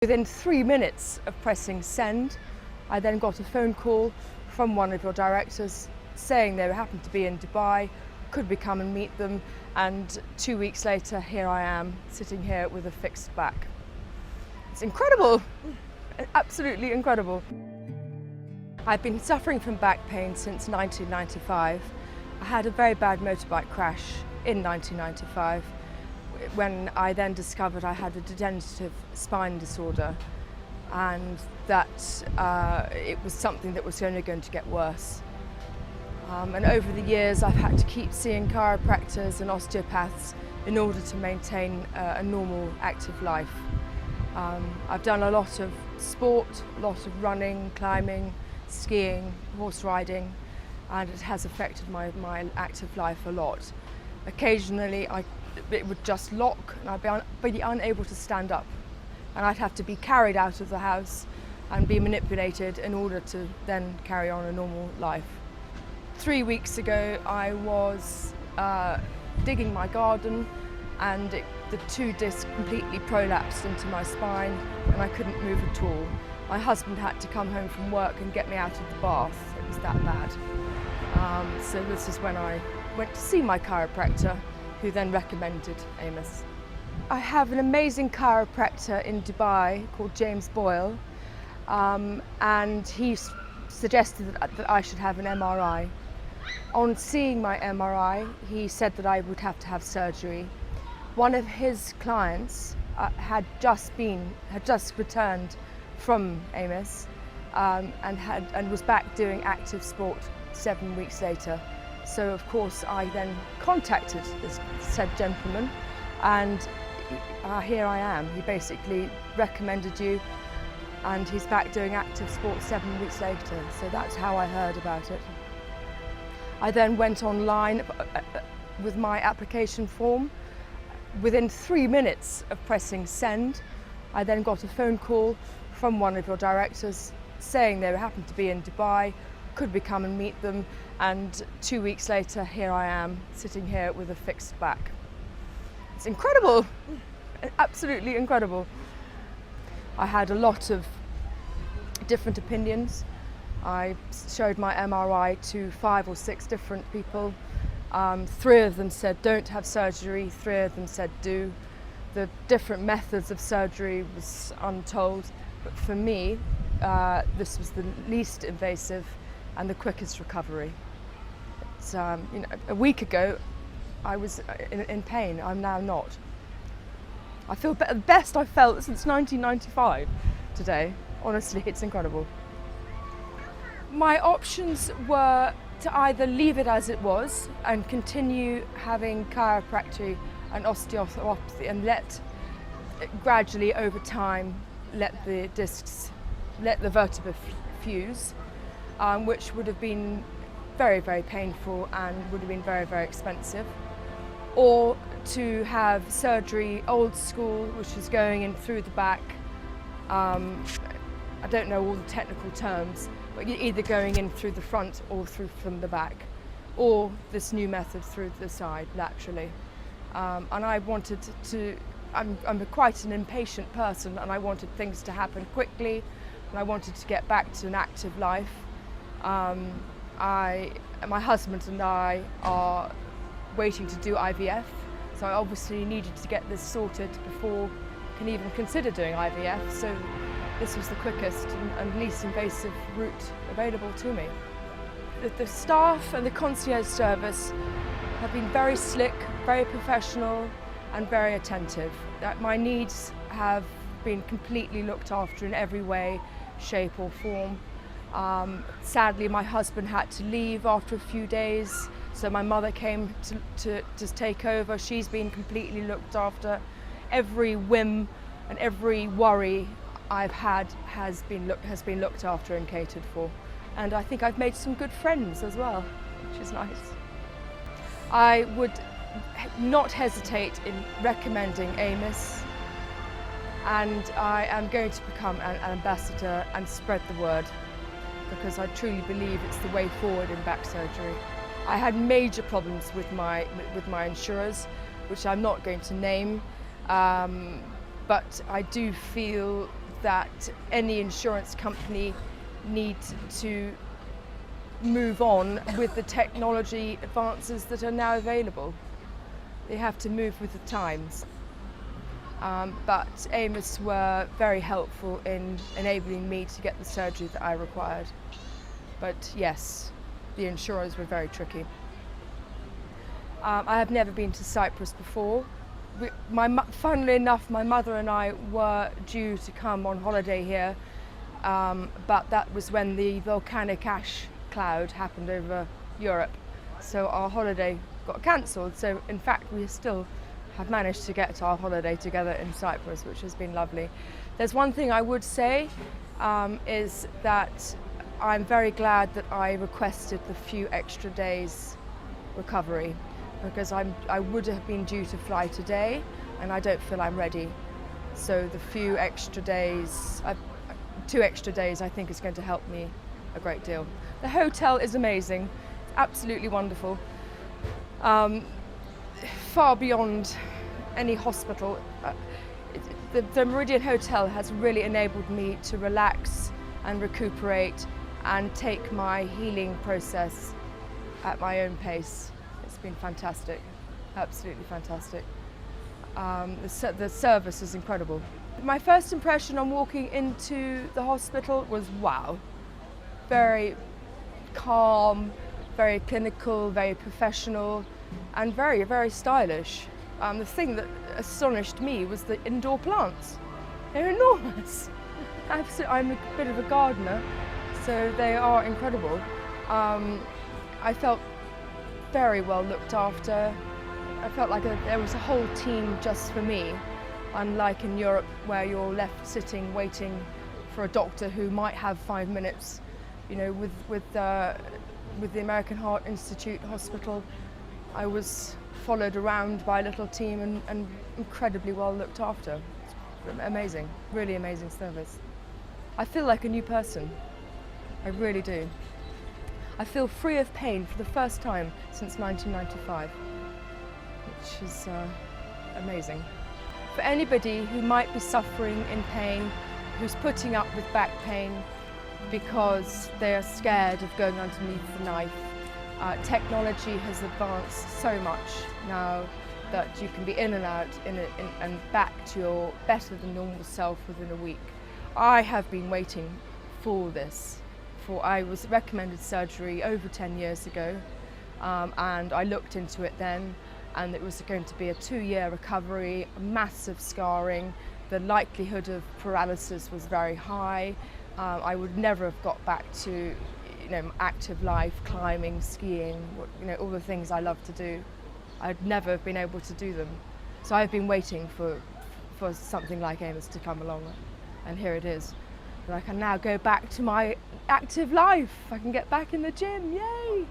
Within 3 minutes of pressing send, I then got a phone call from one of your directors saying they happened to be in Dubai, could we come and meet them, and 2 weeks later here I am sitting here with a fixed back. It's incredible, absolutely incredible. I've been suffering from back pain since 1995. I had a very bad motorbike crash in 1995 when I then discovered I had a degenerative spine disorder, and that it was something that was only going to get worse. And over the years I've had to keep seeing chiropractors and osteopaths in order to maintain a normal active life. I've done a lot of sport, a lot of running, climbing, skiing, horse riding, and it has affected my active life a lot. Occasionally it would just lock and I'd be unable to stand up, and I'd have to be carried out of the house and be manipulated in order to then carry on a normal life. 3 weeks ago I was digging my garden, and the two discs completely prolapsed into my spine and I couldn't move at all. My husband had to come home from work and get me out of the bath. It was that bad. So this is when I went to see my chiropractor, who then recommended AIMIS. I have an amazing chiropractor in Dubai called James Boyle, and he suggested that I should have an MRI. On seeing my MRI, he said that I would have to have surgery. One of his clients had just returned from AIMIS and was back doing active sport 7 weeks later. So of course I then contacted this said gentleman, and here I am. He basically recommended you, and he's back doing active sport 7 weeks later. So that's how I heard about it. I then went online with my application form. Within 3 minutes of pressing send, I then got a phone call from one of your directors saying they happened to be in Dubai, could we come and meet them, and 2 weeks later here I am sitting here with a fixed back. It's incredible, absolutely incredible. I had a lot of different opinions. I showed my MRI to 5 or 6 different people. 3 of them said don't have surgery, 3 of them said do. The different methods of surgery was untold, but for me this was the least invasive and the quickest recovery. It's, a week ago I was in pain. I'm now not. I feel the best I've felt since 1995 today. Honestly, it's incredible. My options were to either leave it as it was and continue having chiropractic and osteopathy and gradually over time let the discs, let the vertebra fuse, which would have been very, very painful and would have been very, very expensive. Or to have surgery old school, which is going in through the back. I don't know all the technical terms, but you're either going in through the front or through from the back, or this new method through the side, laterally. And I wanted to, I'm quite an impatient person, and I wanted things to happen quickly, and I wanted to get back to an active life. My husband and I are waiting to do IVF, so I obviously needed to get this sorted before I can even consider doing IVF. So this was the quickest and least invasive route available to me. The staff and the concierge service have been very slick, very professional and very attentive. My needs have been completely looked after in every way, shape or form. Sadly, my husband had to leave after a few days, so my mother came to just take over. She's been completely looked after. Every whim and every worry I've had has been looked after and catered for. And I think I've made some good friends as well, which is nice. I would not hesitate in recommending AIMIS, and I am going to become an ambassador and spread the word, because I truly believe it's the way forward in back surgery. I had major problems with my insurers, which I'm not going to name, but I do feel that any insurance company need to move on with the technology advances that are now available. They have to move with the times. But AIMIS were very helpful in enabling me to get the surgery that I required. But yes, the insurers were very tricky. I have never been to Cyprus before. Funnily enough, my mother and I were due to come on holiday here, but that was when the volcanic ash cloud happened over Europe. So our holiday got cancelled. So in fact, we still have managed to get our holiday together in Cyprus, which has been lovely. There's one thing I would say, is that I'm very glad that I requested the few extra days recovery, because I would have been due to fly today and I don't feel I'm ready. So the few extra days, 2 extra days, I think is going to help me a great deal. The hotel is amazing, it's absolutely wonderful. Far beyond any hospital. The Meridian Hotel has really enabled me to relax and recuperate and take my healing process at my own pace. It's been fantastic, absolutely fantastic. The service is incredible. My first impression on walking into the hospital was wow. Very calm, very clinical, very professional, and very, very stylish. The thing that astonished me was the indoor plants. They're enormous. I'm a bit of a gardener, so they are incredible. I felt very well looked after. I felt like there was a whole team just for me, unlike in Europe where you're left sitting waiting for a doctor who might have 5 minutes. You know, with the American Heart Institute Hospital, I was followed around by a little team and incredibly well looked after. It's amazing, really amazing service. I feel like a new person, I really do. I feel free of pain for the first time since 1995, which is amazing. For anybody who might be suffering in pain, who's putting up with back pain because they are scared of going underneath the knife, technology has advanced so much now that you can be in and out and back to your better than normal self within a week. I have been waiting for this. I was recommended surgery over 10 years ago, and I looked into it then, and it was going to be a 2-year recovery, massive scarring. The likelihood of paralysis was very high. I would never have got back to active life, climbing, skiing, all the things I love to do. I'd never have been able to do them. So I've been waiting for something like AIMIS to come along, and here it is. And I can now go back to my active life. I can get back in the gym, yay!